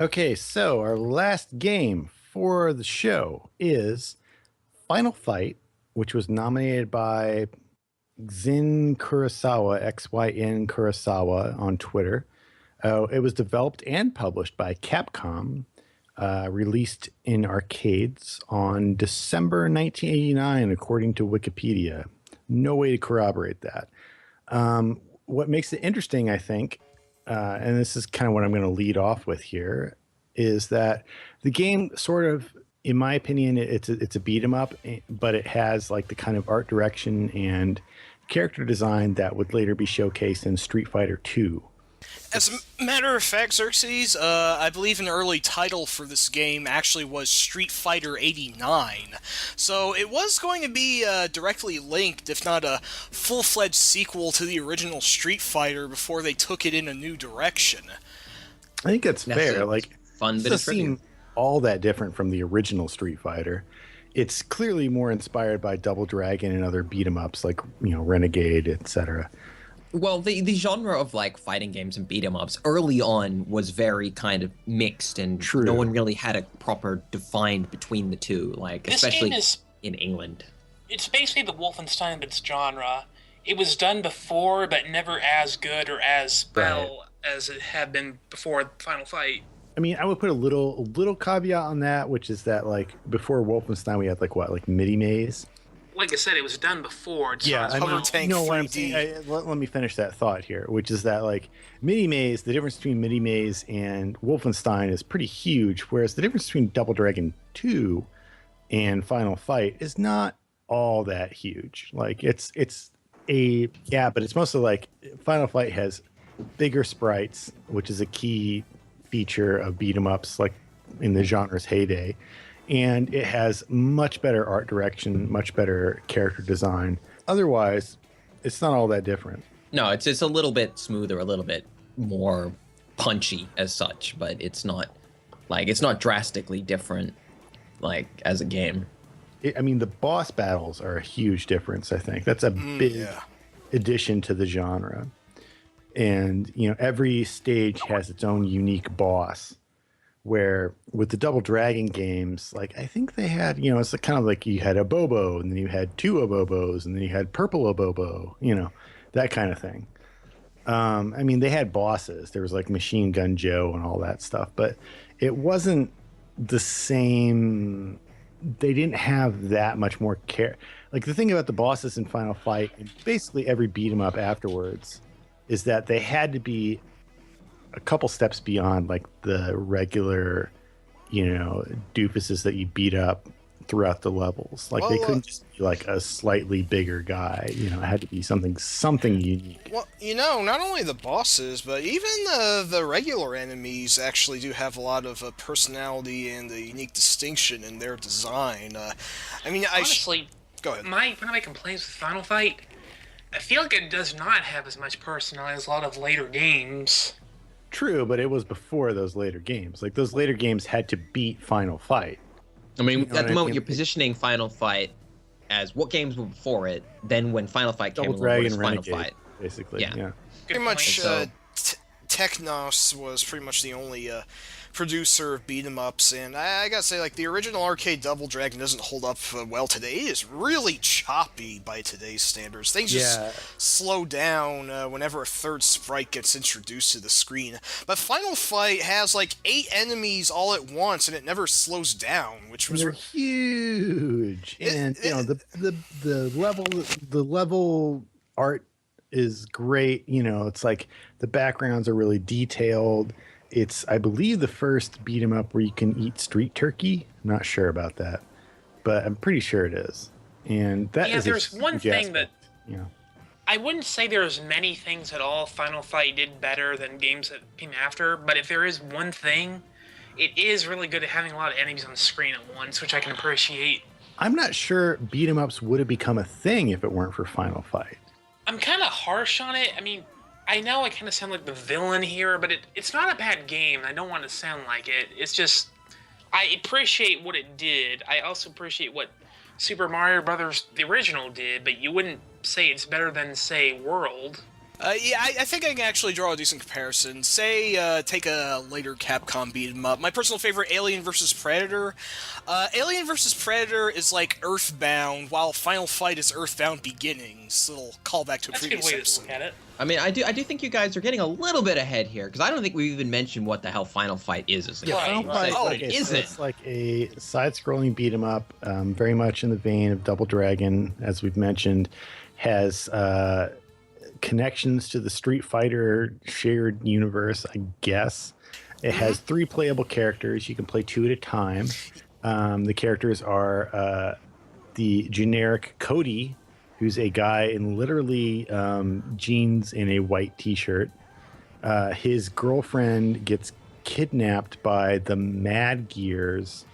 Okay, so our last game for the show is Final Fight, which was nominated by Kurosawa, XYN Kurosawa on Twitter. It was developed and published by Capcom, released in arcades on December 1989, according to Wikipedia. No way to corroborate that. What makes it interesting, I think, and this is kind of what I'm going to lead off with here, is that the game sort of, in my opinion, it's a beat 'em up, but it has like the kind of art direction and character design that would later be showcased in Street Fighter II. As a matter of fact, Xerxes, I believe an early title for this game actually was Street Fighter 89. So it was going to be directly linked, if not a full-fledged sequel to the original Street Fighter before they took it in a new direction. I think that's fair. Like, fun it bit of doesn't trivia. seem all that different from the original Street Fighter. It's clearly more inspired by Double Dragon and other beat 'em ups like, Renegade, etc. Well, the genre of like fighting games and beat 'em ups early on was very kind of mixed, and True. no one really had a proper defined between the two. Like This especially game is, in England. it's basically the Wolfenstein of its genre. It was done before, but never as good or as well as it had been before Final Fight. I mean, I would put a little caveat on that, which is that like before Wolfenstein, we had like MIDI Maze. Like I said, it was done before. It's not I mean, now. Tank what I'm 3D. saying. Let me finish that thought here, which is that like MIDI Maze, the difference between MIDI Maze and Wolfenstein is pretty huge, whereas the difference between Double Dragon 2 and Final Fight is not all that huge. Like but it's mostly like Final Fight has bigger sprites, which is a key feature of beat 'em ups like in the genre's heyday. And it has much better art direction, much better character design. Otherwise, it's not all that different. No, it's a little bit smoother, a little bit more punchy as such, but it's not drastically different like as a game. I mean, the boss battles are a huge difference, I think. That's a big addition to the genre. And, every stage has its own unique boss. Where with the Double Dragon games, like I think they had, it's kind of like you had a Bobo, and then you had two Obobos, and then you had Purple Obobo, that kind of thing. I mean, they had bosses. There was like Machine Gun Joe and all that stuff, but it wasn't the same. They didn't have that much more care. Like the thing about the bosses in Final Fight, and basically every beat 'em up afterwards, is that they had to be a couple steps beyond like the regular, doofuses that you beat up throughout the levels. Like they couldn't just be like a slightly bigger guy. It had to be something unique. Well, not only the bosses, but even the regular enemies actually do have a lot of personality and a unique distinction in their design. Honestly, go ahead. one of my complaints with Final Fight, I feel like it does not have as much personality as a lot of later games. True, but it was before those later games. Like those later games had to beat Final Fight. I mean, what at the I moment mean? you're positioning Final Fight as what games were before it, then when Final Fight came Double along, what is Dragon Final Renegade, Fight? basically. Yeah. Yeah. Pretty much, So- Technos was pretty much the only producer of beat 'em ups, and I gotta say, like the original arcade Double Dragon doesn't hold up well today. It is really choppy by today's standards. Things just slow down whenever a third sprite gets introduced to the screen. But Final Fight has like 8 enemies all at once, and it never slows down, which was They're huge, and the level art is great. It's like the backgrounds are really detailed. It's, I believe, the first beat 'em up where you can eat street turkey. I'm not sure about that, but I'm pretty sure it is. And that is there's one huge thing aspect, that I wouldn't say there's many things at all Final Fight did better than games that came after, but if there is one thing, it is really good at having a lot of enemies on the screen at once, which I can appreciate. I'm not sure beat 'em ups would have become a thing if it weren't for Final Fight. I'm kind of harsh on it. I mean, I know I kind of sound like the villain here, but it's not a bad game. I don't want to sound like it. It's just, I appreciate what it did. I also appreciate what Super Mario Brothers, the original, did, but you wouldn't say it's better than, say, World. Yeah, I think I can actually draw a decent comparison. Say, take a later Capcom beat 'em up. My personal favorite, Alien vs. Predator. Alien vs. Predator is like Earthbound, while Final Fight is Earthbound Beginnings. Little callback to a That's a previous good way to episode. look at it. I mean, I do think you guys are getting a little bit ahead here because I don't think we even mentioned what the hell Final Fight is as a Yeah, game. Final Fight, So like, it isn't. it's like a side-scrolling beat 'em up, very much in the vein of Double Dragon, as we've mentioned, has connections to the Street Fighter shared universe, I guess. It has 3 playable characters. You can play 2 at a time. The characters are the generic Cody, who's a guy in literally jeans and a white t-shirt. His girlfriend gets kidnapped by the Mad Gears,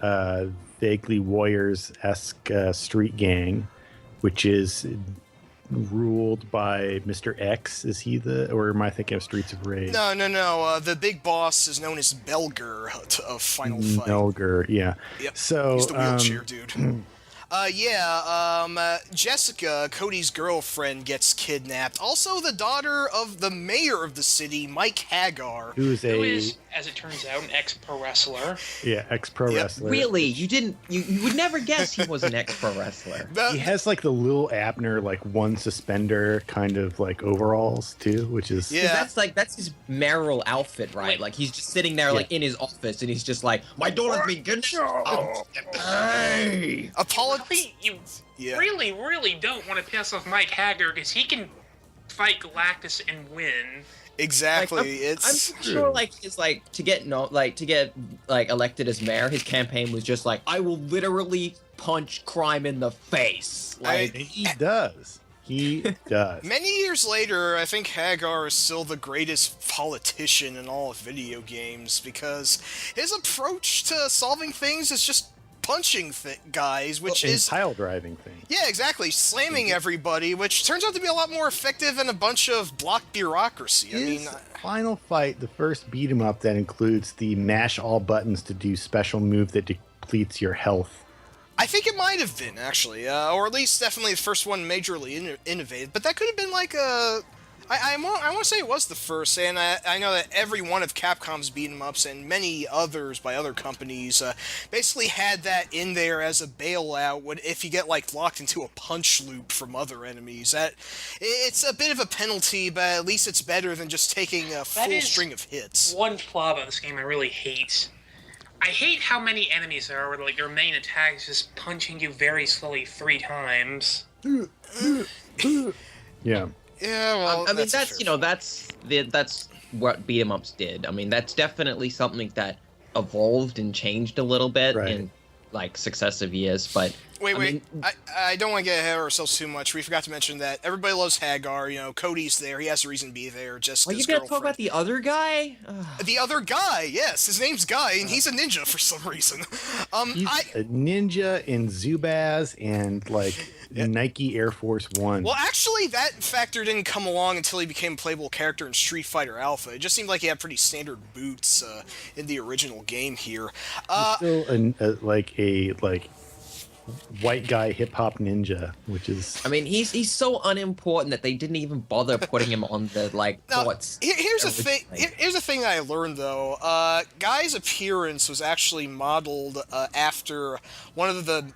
vaguely Warriors-esque street gang, which is ruled by Mr. X. Is he or am I thinking of Streets of Rage? No. The big boss is known as Belger of Final Fight. Belger, yeah. Yep. So He's the wheelchair dude. Jessica, Cody's girlfriend, gets kidnapped. Also, the daughter of the mayor of the city, Mike Hagar. who Who is, as it turns out, an ex-pro wrestler. ex-pro wrestler. Really, you would never guess he was an ex-pro wrestler. He has like the Lil Abner, like one suspender kind of like overalls too, which is 'Cause that's his mayoral outfit, right? Wait. Like he's just sitting there like in his office and he's just like, my daughter's being kidnapped. Hey! Apollo. I think you Yeah. really, really don't want to piss off Mike Hagar because he can fight Galactus and win. Exactly. I'm sure like his to get elected as mayor, his campaign was just like, I will literally punch crime in the face. Like he does. He does. Many years later, I think Hagar is still the greatest politician in all of video games because his approach to solving things is just punching guys, which And is pile driving thing. yeah, exactly, slamming everybody, which turns out to be a lot more effective than a bunch of block bureaucracy. I mean, Final Fight the first beat 'em up that includes the mash all buttons to do special move that depletes your health? I think it might have been actually, or at least definitely the first one majorly innovative. But that could have been like a. I want to say it was the first, and I know that every one of Capcom's beat 'em ups and many others by other companies basically had that in there as a bailout if you get like locked into a punch loop from other enemies. That it's a bit of a penalty, but at least it's better than just taking a full string of hits. One flaw about this game I really hate. I hate how many enemies there are where like your main attack is just punching you very slowly 3 times. Yeah. Yeah, well, I mean that's what beat 'em ups did. I mean that's definitely something that evolved and changed a little bit in like successive years. But Wait. I don't want to get ahead of ourselves too much. We forgot to mention that everybody loves Hagar. You know, Cody's there. He has a reason to be there. Just you gotta talk about the other guy. the other guy. Yes, his name's Guy, and he's a ninja for some reason. He's a ninja in Zubaz and like Nike Air Force One. Well, actually, that factor didn't come along until he became a playable character in Street Fighter Alpha. It just seemed like he had pretty standard boots in the original game here. He's still a white guy hip hop ninja, which is. I mean, he's so unimportant that they didn't even bother putting him on the thoughts. Here's the thing. Here's the thing that I learned though. Guy's appearance was actually modeled after one of the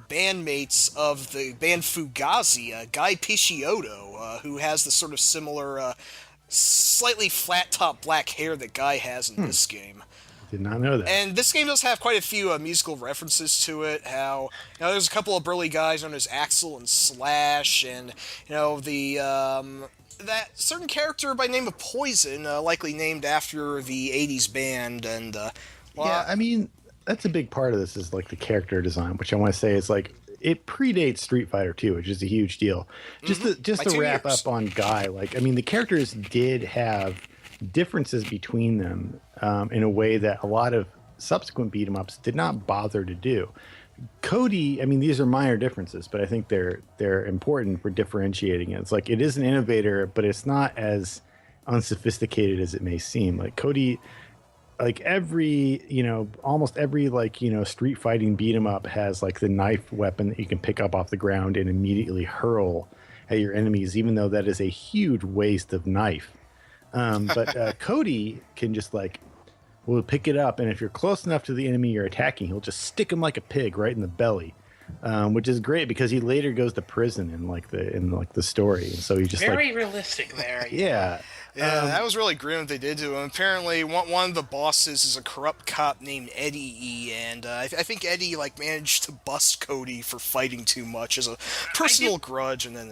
bandmates of the band Fugazi, Guy Picciotto, who has the sort of similar, slightly flat top black hair that Guy has in this game. Did not know that. And this game does have quite a few musical references to it. How there's a couple of burly guys known as Axel and Slash, and the that certain character by the name of Poison, likely named after the '80s band. And I mean that's a big part of this is like the character design, which I want to say is like it predates Street Fighter 2, which is a huge deal. Just to wrap up on Guy, like I mean the characters did have differences between them in a way that a lot of subsequent beat 'em ups did not bother to do. Cody, I mean, these are minor differences, but I think they're important for differentiating it. It's like it is an innovator, but it's not as unsophisticated as it may seem. Like Cody, like almost every street fighting beat 'em up has like the knife weapon that you can pick up off the ground and immediately hurl at your enemies, even though that is a huge waste of knife. But Cody can just will pick it up, and if you're close enough to the enemy you're attacking, he'll just stick him like a pig right in the belly, which is great because he later goes to prison in the story, and so he just very realistic there. Yeah. Yeah, that was really grim what they did to him. Apparently, one of the bosses is a corrupt cop named Eddie E, and I think Eddie managed to bust Cody for fighting too much as a personal grudge, and then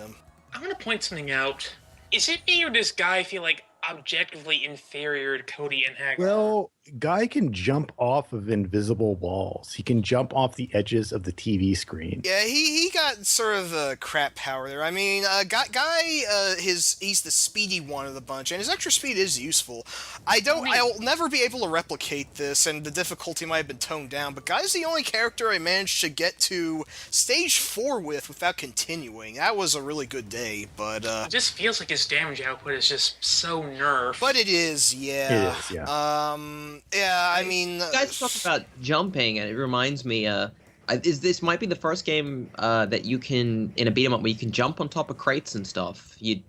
I'm gonna point something out. Is it me or does Guy feel objectively inferior to Cody and Hagar? Well, Guy can jump off of invisible walls. He can jump off the edges of the TV screen. Yeah, he got sort of a crap power there. I mean, Guy, he's the speedy one of the bunch, and his extra speed is useful. I'll never be able to replicate this, and the difficulty might have been toned down, but Guy's the only character I managed to get to stage 4 without continuing. That was a really good day, but it just feels like his damage output is just so nerfed. But it is, yeah. It is, yeah. Yeah, I mean... You guys talk about jumping, and it reminds me, this might be the first game that you can, in a beat 'em up, where you can jump on top of crates and stuff. You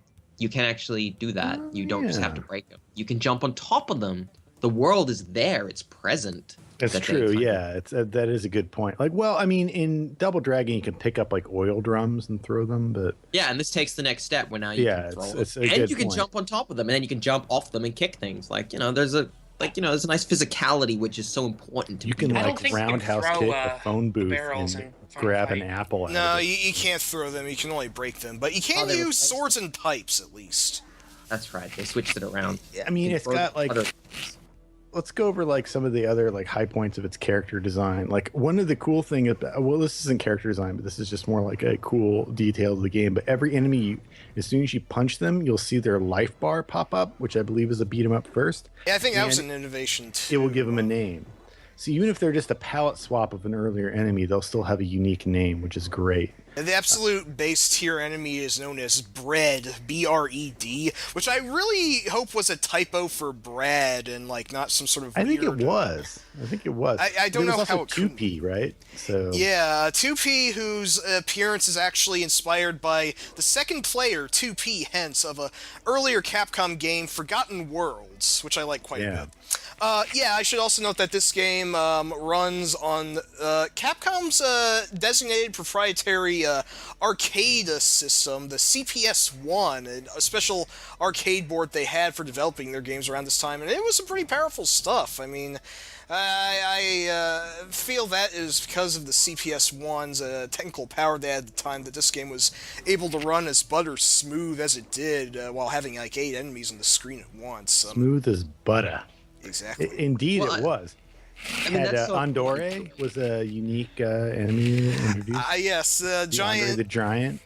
can actually do that. You don't just have to break them. You can jump on top of them. The world is there. It's present. That's true, yeah. That is a good point. In Double Dragon, you can pick up oil drums and throw them, but... Yeah, and this takes the next step where now you can throw them. And you can jump on top of them, and then you can jump off them and kick things. There's a nice physicality, which is so important to you can roundhouse kick a phone booth and grab an apple out No, of it. you can't throw them. You can only break them. But you can use swords and pipes, at least. That's right. They switched it around. I mean, it's got let's go over some of the other high points of its character design. One of the cool thing about, well, this isn't character design, but this is just more a cool detail of the game. But every enemy, as soon as you punch them, you'll see their life bar pop up, which I believe is a beat 'em up first. Yeah, I think that was an innovation too. It will give them a name. So even if they're just a palette swap of an earlier enemy, they'll still have a unique name, which is great. The absolute base tier enemy is known as Bread, B-R-E-D, which I really hope was a typo for Brad and not some sort of I think weird... it was. I don't know how it 2P, right? So yeah, 2P, whose appearance is actually inspired by the second player, 2P, hence, of a earlier Capcom game, Forgotten Worlds, which I like quite a bit. I should also note that this game runs on Capcom's designated proprietary arcade system, the CPS-1, a special arcade board they had for developing their games around this time, and it was some pretty powerful stuff. I mean, I feel that is because of the CPS-1's technical power they had at the time that this game was able to run as butter smooth as it did while having 8 enemies on the screen at once. Smooth as butter. Exactly. Indeed, it was. Andore was a unique enemy introduced. Yes, Giant. Andre the Giant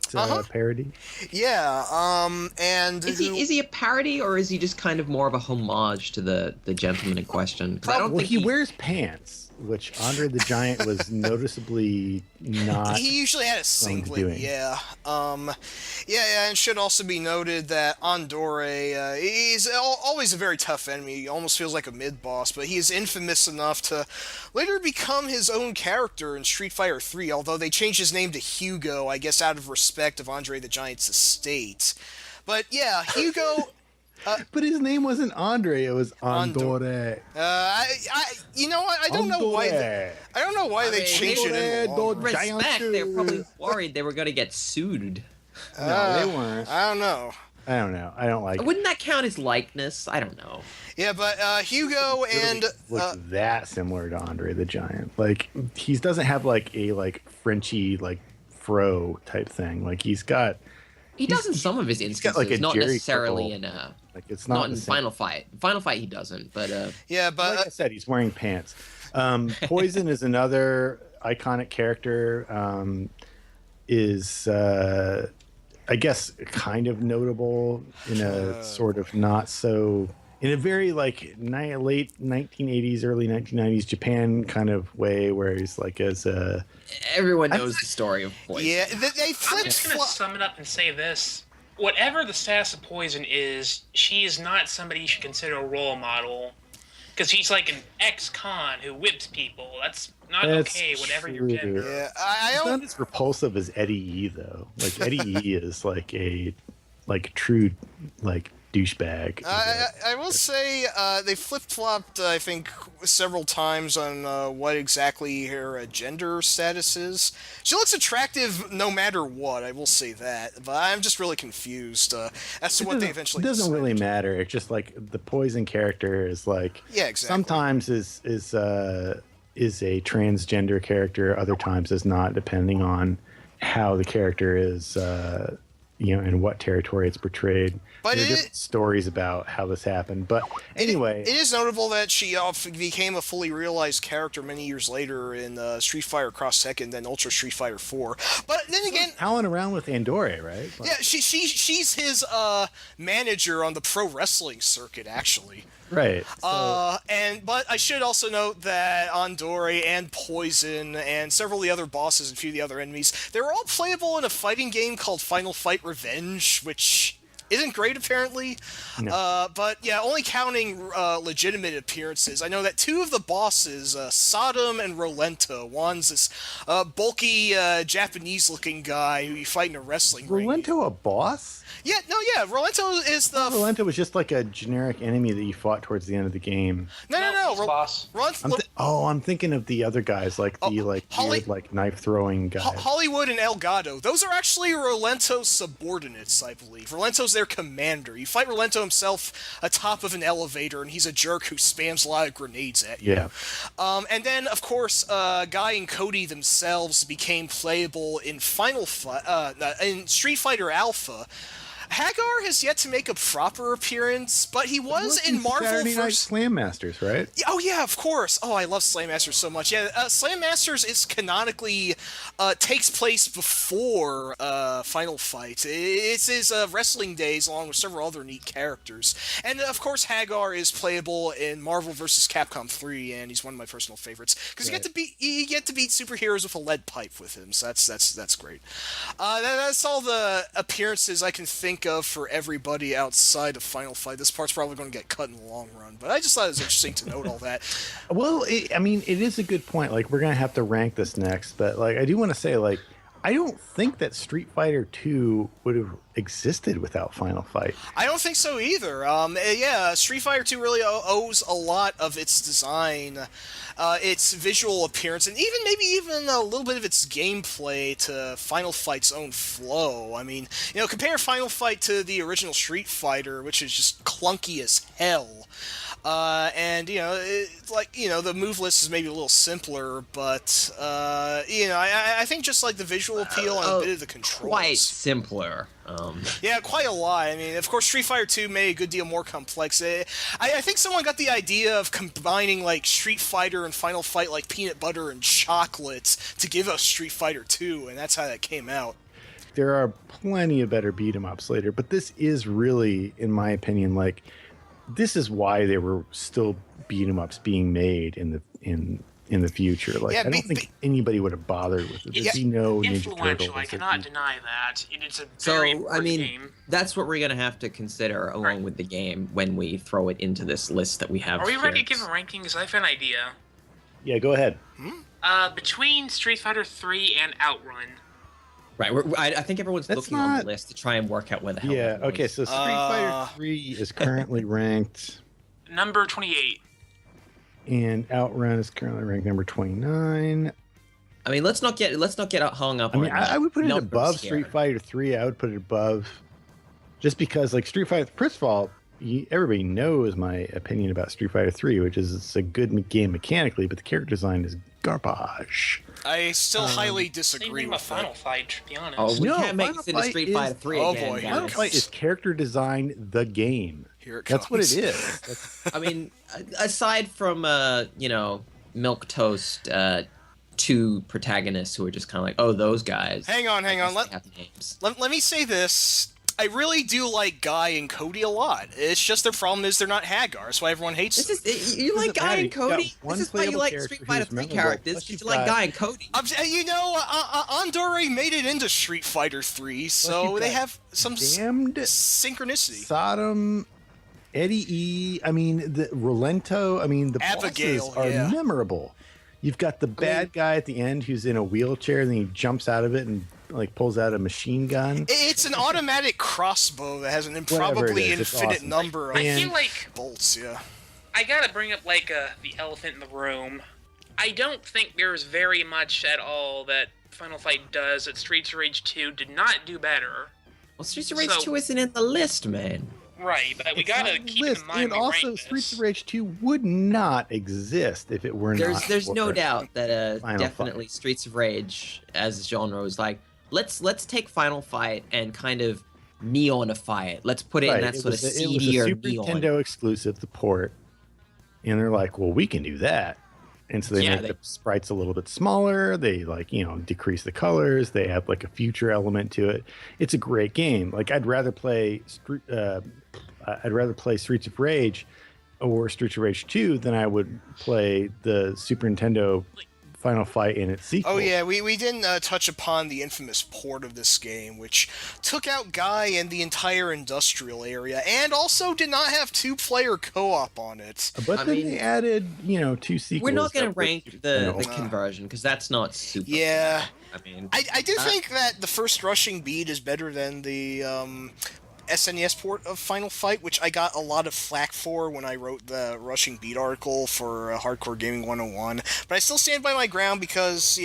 parody. Yeah, and... Is he a parody, or is he just kind of more of a homage to the gentleman in question? I don't think he wears pants, which Andre the Giant was noticeably not. He usually had a singlet, yeah. And it should also be noted that Andore, he's always a very tough enemy. He almost feels like a mid-boss, but he is infamous enough to later become his own character in Street Fighter 3, although they changed his name to Hugo, I guess out of respect of Andre the Giant's estate. But yeah, Hugo... but his name wasn't Andre; it was Andore. You know what? I don't know why. I don't know why they changed it. Respect. They were probably worried they were going to get sued. No, they weren't. I don't know. I don't like. Wouldn't that count as likeness? I don't know. Yeah, but Hugo and look that similar to Andre the Giant. He doesn't have a Frenchy fro type thing. He's got. He does in some of his instances, not Jerry necessarily Curl. in it's not in Final Fight. Final Fight he doesn't, but yeah, but like I said, he's wearing pants. Poison is another iconic character. Is I guess kind of notable in a sort of not so in a very late 1980s, early 1990s Japan kind of way, where he's as a... Everyone knows the story of Poison. Yeah, they I'm just going to sum it up and say this. Whatever the status of Poison is, she is not somebody you should consider a role model. Because he's like an ex-con who whips people. That's not That's okay, whatever your true. gender. Yeah, I He's don't. not as repulsive as Eddie E though. Like Eddie E is like a true like douchebag. I will say they flip-flopped, I think, several times on what exactly her gender status is. She looks attractive no matter what, I will say that, but I'm just really confused as to what they eventually It doesn't really decided. matter. It's just like the Poison character is like Yeah, exactly. sometimes is a transgender character, other times is not, depending on how the character is in what territory it's portrayed. But there are different stories about how this happened. But anyway, It is notable that she became a fully realized character many years later in Street Fighter Cross Tekken, then Ultra Street Fighter 4. But then again, howling around with Andore, right? Like, yeah, she's his manager on the pro wrestling circuit, actually. right. But I should also note that Andore and Poison and several of the other bosses and a few of the other enemies, they were all playable in a fighting game called Final Fight Revenge, which isn't great apparently. No. But yeah, only counting legitimate appearances, I know that two of the bosses, Sodom and Rolento, one's this bulky Japanese-looking guy who you fight in a wrestling ring. Rolento a boss? Yeah, Rolento is the... Rolento was just like a generic enemy that you fought towards the end of the game. No. he's boss. I'm thinking of the other guys, like the weird, knife throwing guy. Hollywood and Elgato. Those are actually Rolento's subordinates, I believe. Rolento's their commander. You fight Rolento himself atop of an elevator, and he's a jerk who spams a lot of grenades at you. Yeah. And then, of course, Guy and Cody themselves became playable in in Street Fighter Alpha. Hagar has yet to make a proper appearance, but he was in Marvel Saturday Night vs. Slam Masters, right? Oh yeah, of course. Oh, I love Slam Masters so much. Yeah, Slam Masters is canonically takes place before Final Fight. It's his wrestling days, along with several other neat characters. And of course, Hagar is playable in Marvel vs. Capcom 3, and he's one of my personal favorites because you get to beat superheroes with a lead pipe with him. So that's great. That's all the appearances I can think of for everybody outside of Final Fight. This part's probably going to get cut in the long run, but I just thought it was interesting to note all that. Well, it is a good point. Like, we're going to have to rank this next, but like, I do want to say, like, I don't think that Street Fighter 2 would have existed without Final Fight. I don't think so either. Street Fighter 2 really owes a lot of its design, its visual appearance, and maybe even a little bit of its gameplay to Final Fight's own flow. I mean, compare Final Fight to the original Street Fighter, which is just clunky as hell. The move list is maybe a little simpler, but I think just like the visual appeal and a bit of the controls. Quite simpler. Yeah, quite a lot. I mean, of course, Street Fighter 2 made a good deal more complex. I think someone got the idea of combining like Street Fighter and Final Fight like peanut butter and chocolate to give us Street Fighter 2, and that's how that came out. There are plenty of better beat 'em ups later, but this is really, in my opinion, like, this is why there were still beat 'em ups being made in the future. Like, Yeah, I don't think anybody would have bothered with it. There'd be no Ninja Turtles. Influential, I cannot deny that. It's a very important game. That's what we're going to have to consider along with the game when we throw it into this list that we have. Are we here. ready to give a ranking? Because I have an idea. Yeah, go ahead. Between Street Fighter 3 and Outrun. Right, I think everyone's looking on the list to try and work out where the hell. Yeah, okay, so Street Fighter 3 is currently ranked number 28. And Outrun is currently ranked number 29. I mean, let's not get hung up. I mean, I would put it above here. Street Fighter 3. I would put it above, just because, like, Street Fighter. First of all, everybody knows my opinion about Street Fighter 3, which is it's a good game mechanically, but the character design is garbage. I still highly disagree with Final Fight, to be honest. Oh, we No, can't make Final this into Fight Street is- Fighter 3 Oh, again, boy, guys. Final Fight is character design the game. Here it That's what it comes. is. I mean, aside from milquetoast, two protagonists who are just kind of like, oh, those guys. Hang on. They have names. Let me say this. I really do like Guy and Cody a lot. It's just their problem is they're not Hagar. That's why everyone hates them. You like Doesn't Guy matter. and You got Cody? one This is why you playable like character Street Fighter who's 3 memorable, characters, plus because you've you like got- Guy and Cody. Andore made it into Street Fighter 3, so you've they got have some Damned, synchronicity. Sodom, Eddie E. I mean, the Rolento. I mean, the Abigail, bosses are memorable. You've got the bad guy at the end who's in a wheelchair, and then he jumps out of it and like pulls out a machine gun. It's an automatic crossbow that has an improbably infinite awesome. number of I feel like bolts. Yeah. I gotta bring up like the elephant in the room. I don't think there's very much at all that Final Fight does that Streets of Rage 2 did not do better. Well, Streets of Rage 2 isn't in the list, man. Right, but we gotta keep in mind. And also, Streets of Rage 2 would not exist if it were not. There's no doubt that Definitely Streets of Rage as a genre was like, let's take Final Fight and kind of neonify it. Let's put it in that sort of seedier Super neon. Nintendo exclusive, the port, and they're like, well, we can do that. And so they make the sprites a little bit smaller. They decrease the colors. They add like a future element to it. It's a great game. Like I'd rather play Streets of Rage or Streets of Rage 2 than I would play the Super Nintendo Final Fight in its sequel. Oh yeah, we didn't touch upon the infamous port of this game, which took out Guy and the entire industrial area, and also did not have two-player co-op on it. But then they added, 2 sequels. We're not going to rank the conversion because that's not super. Yeah, I do think that the first rushing beat is better than the SNES port of Final Fight, which I got a lot of flack for when I wrote the Rushing Beat article for Hardcore Gaming 101. But I still stand by my ground because,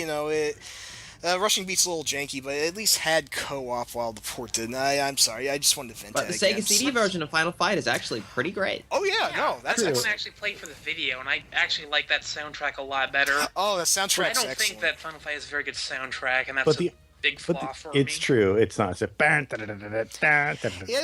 Rushing Beat's a little janky, but it at least had co-op while the port didn't. I'm sorry, I just wanted to vent But the Sega CD version of Final Fight is actually pretty great. Oh yeah, no, that's I want to actually play for the video, and I actually like that soundtrack a lot better. Oh, that soundtrack's excellent. I don't think that Final Fight is a very good soundtrack, and that's big flaw for me. It's true. It's not. It's a yeah, the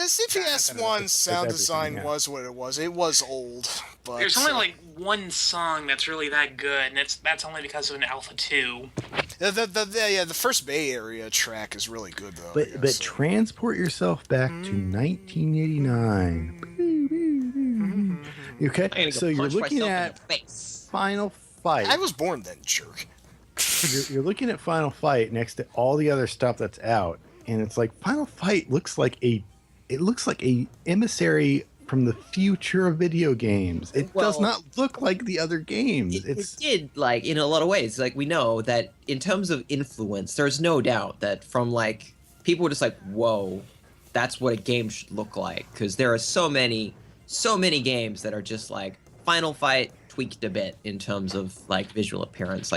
CPS 1 sound design was what it was. It was old, but there's only like one song that's really that good, and that's only because of an Alpha 2. The first Bay Area track is really good though. But transport yourself back to 1989. Okay, so you're looking at Final Fight. I was born then, jerk. You're looking at Final Fight next to all the other stuff that's out, and it's like Final Fight looks like a emissary from the future of video games. It does not look like the other games. It did, like, in a lot of ways. Like, we know that in terms of influence, there's no doubt that from, like, people were just like, whoa, that's what a game should look like. Because there are so many games that are just, like, Final Fight tweaked a bit in terms of, like, visual appearance.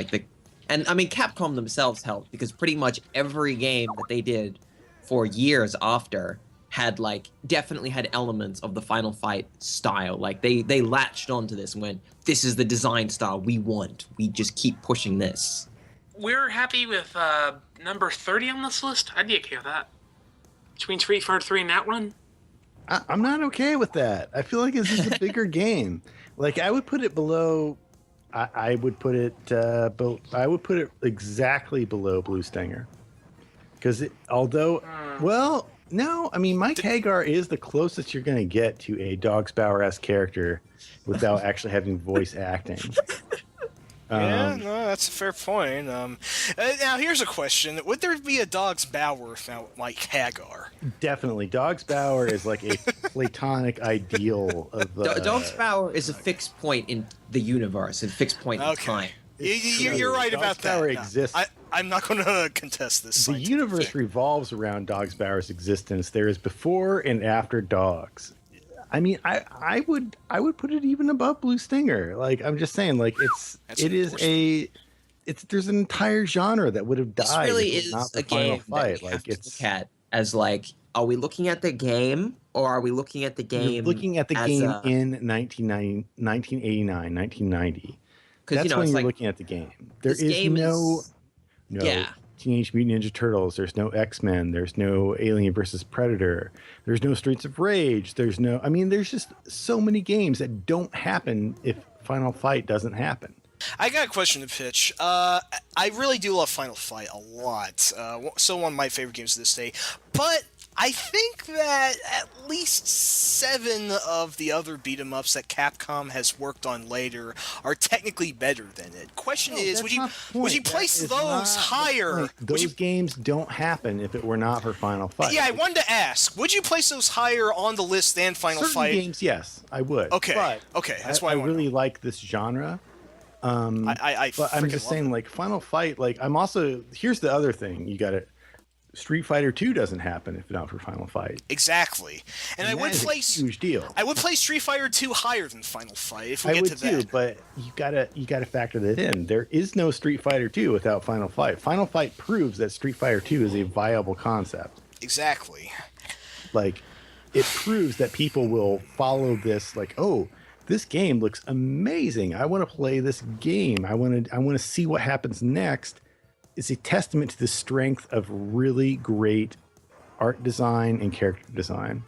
And, I mean, Capcom themselves helped, because pretty much every game that they did for years after had, like, definitely had elements of the Final Fight style. Like, they latched onto this and went, this is the design style we want. We just keep pushing this. We're happy with number 30 on this list. I'd be okay with that. Between Street Fighter 3 and Outrun. I'm not okay with that. I feel like this is a bigger game. Like, I would put it below... I would put it exactly below Blue Stinger, because well, no, I mean Mike Hagar is the closest you're going to get to a Dogs Bauer-esque character without actually having voice acting. Yeah, no, that's a fair point. Now here's a question: would there be a Dogs Bauer without Mike Hagar? Definitely, Dogs Bauer is like a platonic ideal of. Dogs Bauer is a fixed point in the universe, a fixed point in time. You're right about that. Bauer exists. I'm not going to contest this. The universe revolves around Dogs Bauer's existence. There is before and after Dogs. I mean, I would put it even above Blue Stinger. Like, I'm just saying, like, there's an entire genre that would have died. This really if it was is not for a game Final Fight. that we have to look at as, like, are we looking at the game, or are we looking at the game? You're looking at the game in 1989, 1990. That's when you're looking at the game. There is no Teenage Mutant Ninja Turtles. There's no X-Men. There's no Alien versus Predator. There's no Streets of Rage. There's just so many games that don't happen if Final Fight doesn't happen. I got a question to pitch. I really do love Final Fight a lot. Still one of my favorite games to this day. But I think that at least 7 of the other beat 'em ups that Capcom has worked on later are technically better than it. Question is, would you place those higher? Those games don't happen if it were not for Final Fight. Yeah, I wanted to ask, would you place those higher on the list than Final Certain Fight? games, yes, I would. Okay, but that's why I really like this genre. But I'm just saying, like, Final Fight, like, I'm also, here's the other thing, you gotta, Street Fighter 2 doesn't happen if not for Final Fight. Exactly. And I would place a huge deal. I would place Street Fighter 2 higher than Final Fight if we get to that. I would too, but you gotta factor that in. There is no Street Fighter 2 without Final Fight. Final Fight proves that Street Fighter 2 is a viable concept. Exactly. Like, it proves that people will follow this, like, oh, this game looks amazing. I want to play this game. I want to see what happens next. It's a testament to the strength of really great art design and character design.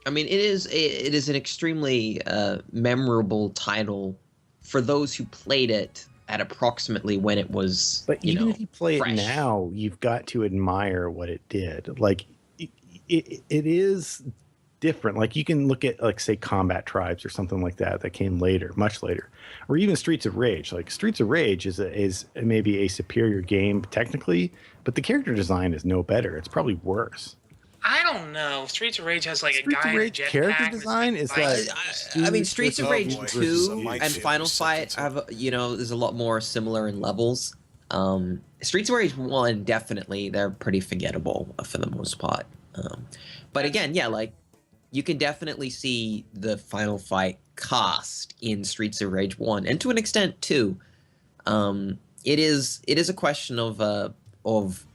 I mean, it is an extremely memorable title for those who played it at approximately when it was. But even if you play fresh. it now, you've got to admire what it did. Like, it is different. Like, you can look at, like, say, Combat Tribes or something like that came later, much later, or even Streets of Rage. Like, Streets of Rage is maybe a superior game technically, but the character design is no better. It's probably worse. I don't know. Streets of Rage has like Streets a guy of Rage in a jetpack. character design is like. I mean, Streets of Rage 2 and Final Fight have have, there's a lot more similar in levels. Streets of Rage 1, definitely, they're pretty forgettable for the most part. But again, yeah, like, you can definitely see the Final Fight cast in Streets of Rage 1, and to an extent 2. It is a question of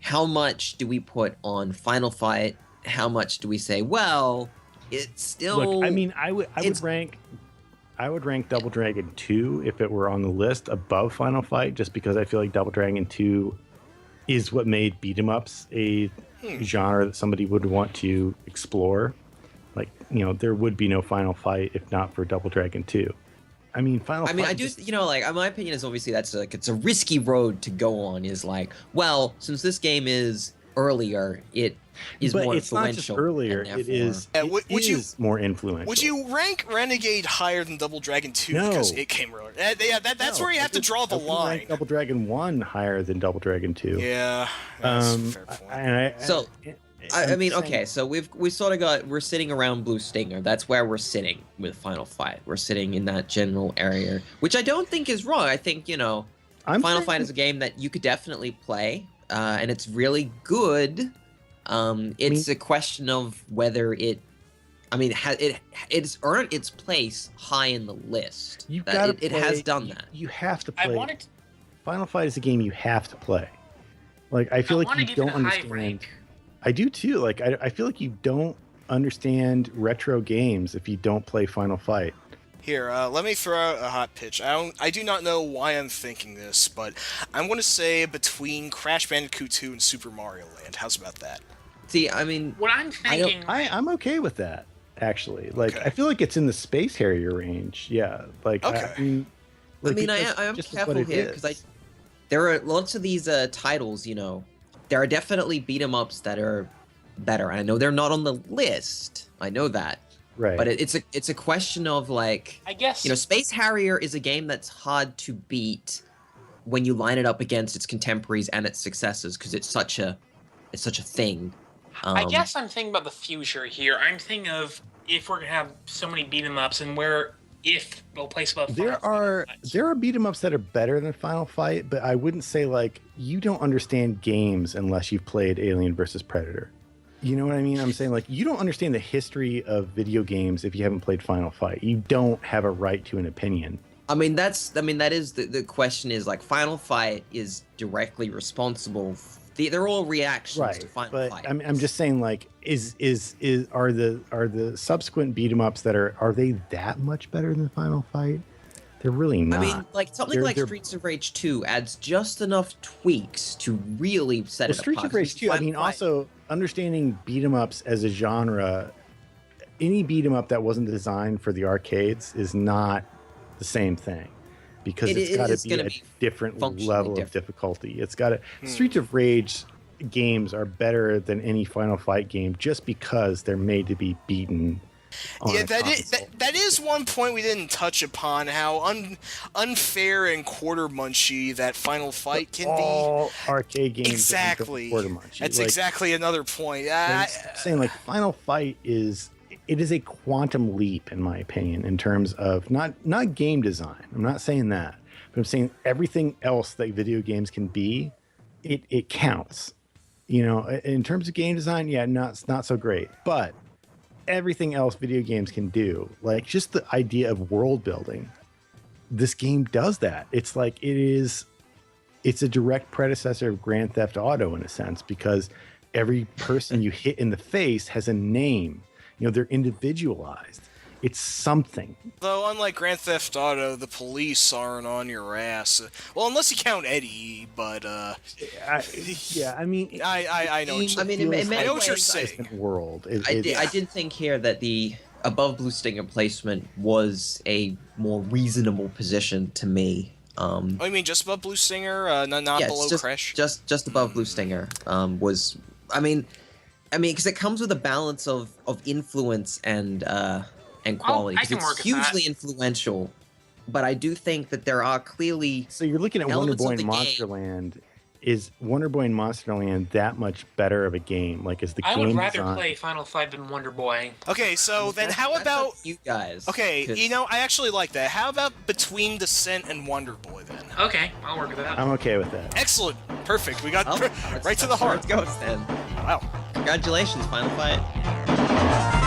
how much do we put on Final Fight? How much do we say, well, it's still... Look, I mean, I would rank Double Dragon 2 if it were on the list above Final Fight, just because I feel like Double Dragon 2 is what made beat 'em ups a genre that somebody would want to explore. Like, there would be no Final Fight if not for Double Dragon 2. I mean, I do, like, my opinion is obviously it's a risky road to go on, is like, well, since this game is earlier, it is more influential. But it's not just earlier, it is more influential. Would you rank Renegade higher than Double Dragon 2 because it came earlier? That's where you have to draw the line. Rank Double Dragon 1 higher than Double Dragon 2. Yeah, that's a fair point. I mean, okay, so we're sitting around Blue Stinger. That's where we're sitting with Final Fight. We're sitting in that general area, which I don't think is wrong. I think, Final Fight is a game that you could definitely play, and it's really good. It's a question of whether it's earned its place high in the list. It has done that. You have to play. Final Fight is a game you have to play. Like, I feel like you don't understand. I do too. Like, I feel like you don't understand retro games if you don't play Final Fight. Here, let me throw out a hot pitch. I do not know why I'm thinking this, but I'm going to say between Crash Bandicoot 2 and Super Mario Land. How's about that? See, I mean, what I'm thinking, I'm okay with that, actually. Like, I feel like it's in the Space Harrier range. Yeah. Like, I am careful here because there are lots of these titles. There are definitely beat 'em ups that are better. I know they're not on the list. I know that. Right. But it's a question of, like, I guess, Space Harrier is a game that's hard to beat when you line it up against its contemporaries and its successors, because it's such a thing. I guess I'm thinking about the future here. I'm thinking of if we're gonna have so many beat 'em ups, and if they'll place above Final Fight. There are beat 'em ups that are better than Final Fight, but I wouldn't say, like, you don't understand games unless you've played Alien versus Predator. You know what I mean? I'm saying, like, you don't understand the history of video games if you haven't played Final Fight. You don't have a right to an opinion. I mean, that is the question is, like, Final Fight is directly responsible. They're all reactions to Final Fight. I'm just saying, like, are the subsequent beat 'em ups are they that much better than Final Fight? They're really not. I mean, like, something like Streets of Rage 2 adds just enough tweaks to really set it apart. Streets of Rage 2, I mean, also understanding beat 'em ups as a genre, any beat 'em up that wasn't designed for the arcades is not the same thing, because it's got to be a different level of difficulty. It's got to. Streets of Rage games are better than any Final Fight game just because they're made to be beaten. Yeah, that is one point we didn't touch upon, how unfair and quarter munchy that Final Fight can all arcade games. Exactly. Quarter munchy. That's exactly another point. I'm saying, like, Final Fight is a quantum leap, in my opinion, in terms of not game design. I'm not saying that, but I'm saying everything else that video games can be, it counts. You know, in terms of game design, yeah, not so great, but everything else video games can do, like just the idea of world building, this game does that. It's like it's a direct predecessor of Grand Theft Auto in a sense, because every person you hit in the face has a name. You know, they're individualized. It's something. Though, unlike Grand Theft Auto, the police aren't on your ass. Well, unless you count Eddie, but I mean, I know. I mean, in many I know what you're ways, saying. World. I did think here that the above Blue Stinger placement was a more reasonable position to me. Oh, you mean just above Blue Stinger, not below Crash? Just above Blue Stinger was. I mean, because it comes with a balance of influence and quality. I can work it's with that. hugely influential, but I do think that there are clearly. So you're looking at Wonder elements Boy of the and Monsterland. Is Wonder Boy and Monsterland that much better of a game? Like, is the I game would rather design... play Final Fight than Wonder Boy. Okay, so then how That's about up to you guys? Okay, 'cause- you know, I actually like that. How about Between Descent and Wonder Boy then? Okay, I'll work with that. I'm okay with that. Excellent, perfect. We got Well, right to the heart. Let's go then. Wow. Congratulations, Final Fight.